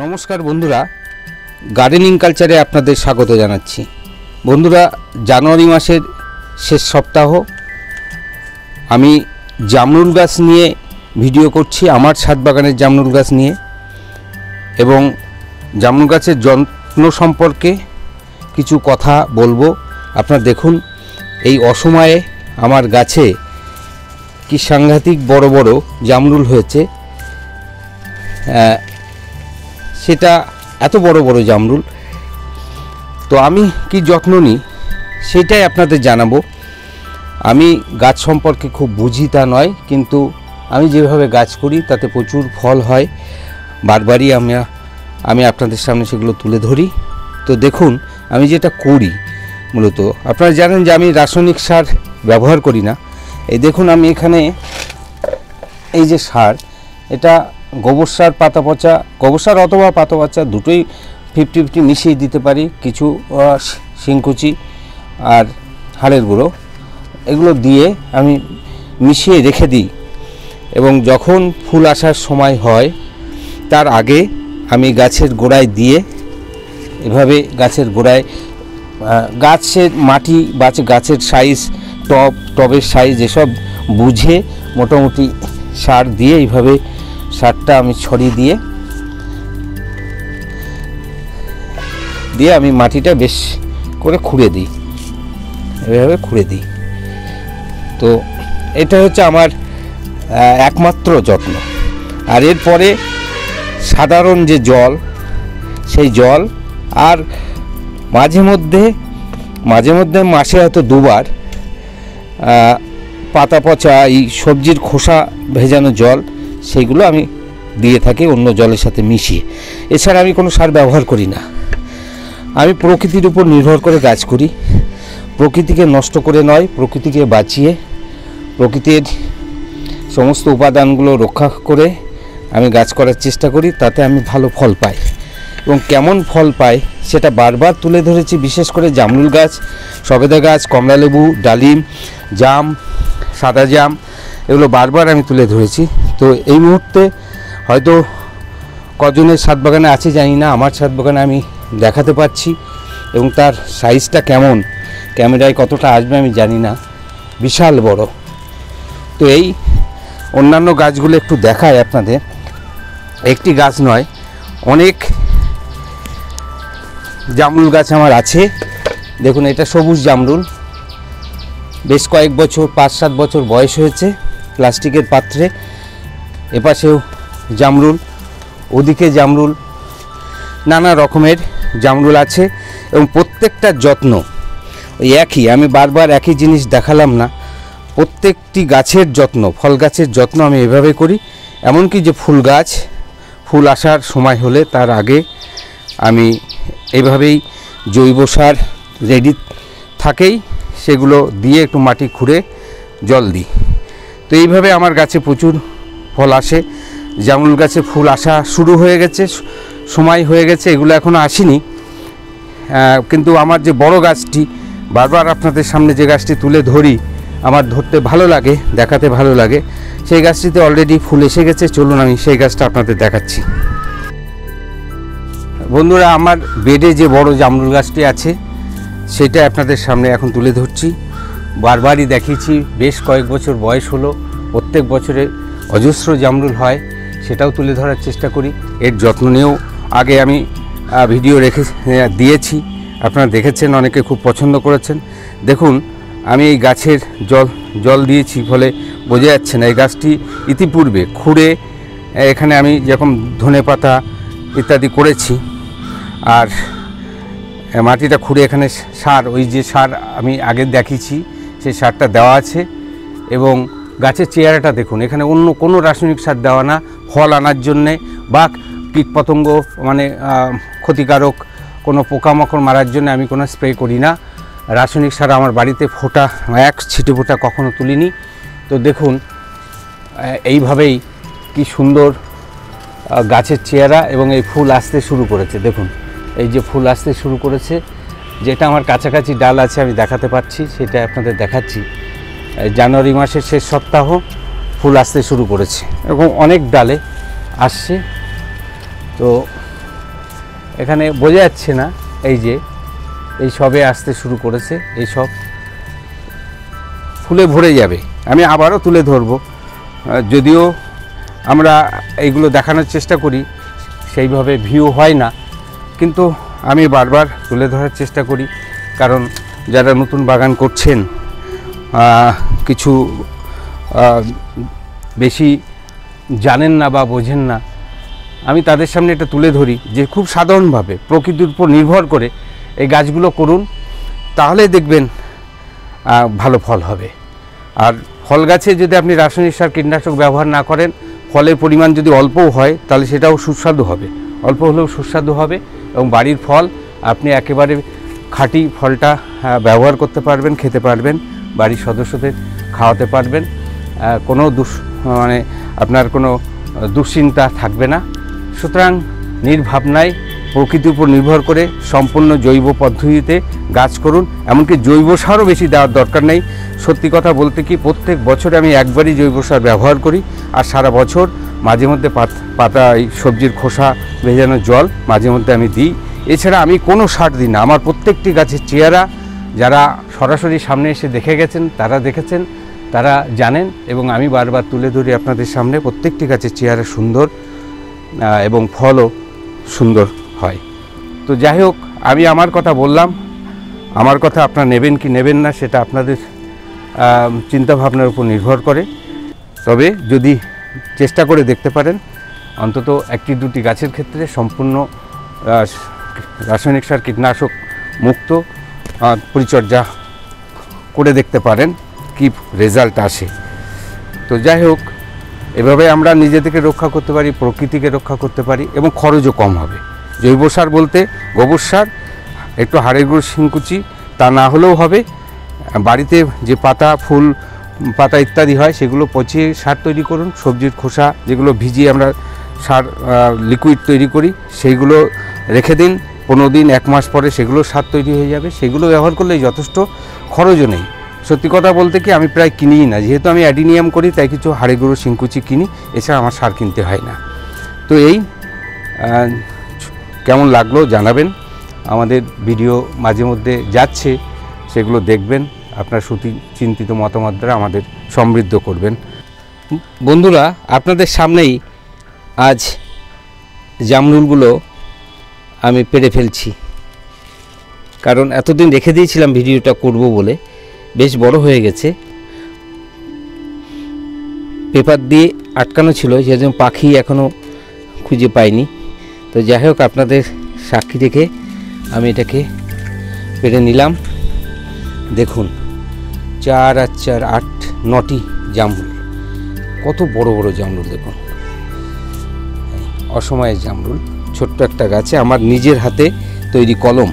নমস্কার বন্ধুরা, গার্ডেনিং কালচারে আপনাদের স্বাগত জানাচ্ছি। বন্ধুরা, জানুয়ারি মাসের শেষ সপ্তাহ, আমি জামরুল গাছ নিয়ে ভিডিও করছি, আমার ছাদ বাগানের জামরুল গাছ নিয়ে, এবং জামরুল গাছের যত্ন সম্পর্কে কিছু কথা বলবো। আপনারা দেখুন, এই অসময়ে আমার গাছে কি সাংঘাতিক বড় বড় জামরুল হয়েছে। সেটা এত বড় বড় জামরুল, তো আমি কি যত্ন নিই সেটাই আপনাদের জানাবো। আমি গাছ সম্পর্কে খুব বুঝি তা নয়, কিন্তু আমি যেভাবে গাছ করি তাতে প্রচুর ফল হয়। বারবারই আমি আপনাদের সামনে সেগুলো তুলে ধরি। তো দেখুন, আমি যেটা করি মূলত, আপনারা জানেন যে আমি রাসায়নিক সার ব্যবহার করি না। এই দেখুন, আমি এখানে এই যে সার, এটা গোবর সার, পাতা পচা, গোবর সার অথবা পাতা পচা দুটোই 50-50 মিশিয়ে দিতে পারি। কিছু শিংকুচি আর হাড়ের গুঁড়ো, এগুলো দিয়ে আমি মিশিয়ে রেখে দিই, এবং যখন ফুল আসার সময় হয় তার আগে আমি গাছের গোড়ায় দিয়ে, এভাবে গাছের গোড়ায়, গাছের মাটি বা গাছের সাইজ, টবের সাইজ এসব বুঝে মোটামুটি সার দিয়ে, এইভাবে সারটা আমি ছড়িয়ে দিয়ে আমি মাটিটা বেশ করে খুঁড়ে দিই, এভাবে খুঁড়ে দিই। তো এটা হচ্ছে আমার একমাত্র যত্ন। আর এরপরে সাধারণ যে জল, সেই জল, আর মাঝে মধ্যে মাসে হয়তো দুবার পাতা পচা এই সবজির খোসা ভেজানো জল, সেইগুলো আমি দিয়ে থাকি অন্য জলের সাথে মিশিয়ে। এছাড়া আমি কোনো সার ব্যবহার করি না। আমি প্রকৃতির উপর নির্ভর করে গাছ করি, প্রকৃতিকে নষ্ট করে নয়, প্রকৃতিকে বাঁচিয়ে, প্রকৃতির সমস্ত উপাদানগুলো রক্ষা করে আমি গাছ করার চেষ্টা করি। তাতে আমি ভালো ফল পাই, এবং কেমন ফল পাই সেটা বারবার তুলে ধরেছি। বিশেষ করে জামরুল গাছ, সবেদা গাছ, কমলালেবু, ডালিম, জাম, সাদা জাম, এগুলো বারবার আমি তুলে ধরেছি। তো এই মুহূর্তে হয়তো কজনের ছাদ বাগানে আছে জানি না, আমার ছাদ বাগানে আমি দেখাতে পাচ্ছি, এবং তার সাইজটা কেমন, ক্যামেরায় কতটা আসবে আমি জানি না, বিশাল বড়। তো এই অন্যান্য গাছগুলো একটু দেখায় আপনাদের। একটি গাছ নয়, অনেক জামরুল গাছ আমার আছে। দেখুন, এটা সবুজ জামরুল, বেশ কয়েক বছর, 5-7 বছর বয়স হয়েছে, প্লাস্টিকের পাত্রে। এপাশেও জামরুল, ওদিকে জামরুল, নানা রকমের জামরুল আছে, এবং প্রত্যেকটা যত্ন ওই একই। আমি বারবার একই জিনিস দেখালাম না, প্রত্যেকটি গাছের যত্ন, ফল গাছের যত্ন আমি এভাবে করি। এমনকি যে ফুল গাছ, ফুল আসার সময় হলে তার আগে আমি এভাবেই জৈব সার রেডি থাকেই, সেগুলো দিয়ে একটু মাটি খুঁড়ে জল দিই। তো এইভাবে আমার গাছে প্রচুর ফল আসে। জামরুল গাছে ফুল আসা শুরু হয়ে গেছে, সময় হয়ে গেছে, এগুলো এখনও আসেনি। কিন্তু আমার যে বড় গাছটি, বারবার আপনাদের সামনে যে গাছটি তুলে ধরি, আমার ধরতে ভালো লাগে, দেখাতে ভালো লাগে, সেই গাছটিতে অলরেডি ফুল এসে গেছে। চলুন আমি সেই গাছটা আপনাদের দেখাচ্ছি। বন্ধুরা, আমার বেডে যে বড় জামরুল গাছটি আছে সেটা আপনাদের সামনে এখন তুলে ধরছি। বারবারই দেখিয়েছি, বেশ কয়েক বছর বয়স হলো, প্রত্যেক বছরে অজস্র জামরুল হয়, সেটাও তুলে ধরার চেষ্টা করি। এর যত্ন নিয়েও আগে আমি ভিডিও দিয়েছি, আপনারা দেখেছেন, অনেকে খুব পছন্দ করেছেন। দেখুন, আমি এই গাছের জল দিয়েছি, ফলে বোঝা যাচ্ছে না। এই গাছটি ইতিপূর্বে খুঁড়ে, এখানে আমি যেরকম ধনেপাতা ইত্যাদি করেছি, আর মাটিটা খুঁড়ে এখানে সার, ওই যে সার আমি আগে দেখিয়েছি সেই সারটা দেওয়া আছে। এবং গাছের চেহারাটা দেখুন, এখানে অন্য কোনো রাসায়নিক সার দেওয়া না, ফল আনার জন্যে বা কীটপতঙ্গ মানে ক্ষতিকারক কোনো পোকামাকড় মারার জন্য আমি কোনো স্প্রে করি না। রাসায়নিক সার আমার বাড়িতে ফোঁটা, এক ছিটে ফোঁটা কখনো তুলিনি। তো দেখুন, এইভাবেই কি সুন্দর গাছের চেহারা, এবং এই ফুল আসতে শুরু করেছে। দেখুন, এই যে ফুল আসতে শুরু করেছে, যেটা আমার কাছাকাছি ডাল আছে আমি দেখাতে পাচ্ছি, সেটা আপনাদের দেখাচ্ছি। জানুয়ারি মাসের শেষ সপ্তাহ ফুল আসতে শুরু করেছে, এবং অনেক ডালে আসছে। তো এখানে বোঝা যাচ্ছে না, এই সবে আসতে শুরু করেছে, এই সব ফুলে ভরে যাবে। আমি আবারও তুলে ধরব, যদিও আমরা এইগুলো দেখানোর চেষ্টা করি সেইভাবে ভিউ হয় না, কিন্তু আমি বারবার তুলে ধরার চেষ্টা করি, কারণ যারা নতুন বাগান করছেন, কিছু বেশি জানেন না বা বোঝেন না, আমি তাদের সামনে এটা তুলে ধরি যে খুব সাধারণভাবে প্রকৃতির উপর নির্ভর করে এই গাছগুলো করুন, তাহলে দেখবেন ভালো ফল হবে। আর ফল গাছে যদি আপনি রাসায়নিক সার কীটনাশক ব্যবহার না করেন, ফলের পরিমাণ যদি অল্পও হয় তাহলে সেটাও সুস্বাদু হবে, অল্প হলেও সুস্বাদু হবে, এবং বাড়ির ফল আপনি একেবারে খাঁটি ফলটা ব্যবহার করতে পারবেন, খেতে পারবেন, বাড়ির সদস্যদের খাওয়াতে পারবেন, কোনো আপনার কোনো দুশ্চিন্তা থাকবে না। সুতরাং নির্ভাবনায় প্রকৃতির উপর নির্ভর করে সম্পূর্ণ জৈব পদ্ধতিতে গাছ করুন, এমনকি জৈব সারও বেশি দেওয়ার দরকার নেই। সত্যি কথা বলতে কি, প্রত্যেক বছরে আমি একবারই জৈব সার ব্যবহার করি, আর সারা বছর মাঝে মধ্যে পাতা সবজির খোসা ভেজানো জল মাঝে মধ্যে আমি দিই। এছাড়া আমি কোনো সার দিই না। আমার প্রত্যেকটি গাছের চেহারা যারা সরাসরি সামনে এসে দেখে গেছেন, তারা দেখেছেন, তারা জানেন, এবং আমি বারবার তুলে ধরি আপনাদের সামনে। প্রত্যেকটি গাছের চেহারা সুন্দর এবং ফলও সুন্দর হয়। তো যাই হোক, আমি আমার কথা বললাম, আমার কথা আপনারা নেবেন কি নেবেন না সেটা আপনাদের চিন্তাভাবনার উপর নির্ভর করে। তবে যদি চেষ্টা করে দেখতে পারেন, অন্তত একটি দুটি গাছের ক্ষেত্রে সম্পূর্ণ রাসায়নিক সার কীটনাশক মুক্ত পরিচর্যা করে দেখতে পারেন, কি রেজাল্ট আসে। তো যাই হোক, এভাবে আমরা নিজেদেরকে রক্ষা করতে পারি, প্রকৃতিকে রক্ষা করতে পারি, এবং খরচও কম হবে। জৈব সার বলতে গোবর সার, একটু হাড়ের গুঁড়ো শিংকুচি, তা না হলেও হবে। বাড়িতে যে পাতা, ফুল পাতা ইত্যাদি হয় সেগুলো পচিয়ে সার তৈরি করুন। সবজির খোসা যেগুলো ভিজিয়ে আমরা সার লিকুইড তৈরি করি, সেইগুলো রেখে দিন 15 দিন 1 মাস পরে সেগুলো সার তৈরি হয়ে যাবে। সেগুলো ব্যবহার করলেই যথেষ্ট, খরচও নেই। সত্যি কথা বলতে কি, আমি প্রায় কিনিই না, যেহেতু আমি অ্যাডিনিয়াম করি, তাই কিছু হাড়ে গুঁড়ো শিংকুচি কিনি, এছাড়া আমার সার কিনতে হয় না। তো এই কেমন লাগলো জানাবেন। আমাদের ভিডিও মাঝে মধ্যে যাচ্ছে, সেগুলো দেখবেন, আপনার সুচিন্তিত মতামত দ্বারা আমাদের সমৃদ্ধ করবেন। বন্ধুরা, আপনাদের সামনেই আজ জামরুলগুলো আমি পেড়ে ফেলছি, কারণ এতদিন রেখে দিয়েছিলাম ভিডিওটা করব বলে, বেশ বড় হয়ে গেছে। পেপার দিয়ে আটকানো ছিল, সেজন্য পাখি এখনও খুঁজে পাইনি। তো যাই হোক, আপনাদের সাক্ষী রেখে আমি এটাকে পেড়ে নিলাম। দেখুন, 4 আর 4 8 9টি জামরুল, কত বড় বড় জামরুল দেখুন, অসময়ের জামরুল। ছোট্ট একটা গাছে আমার নিজের হাতে তৈরি কলম।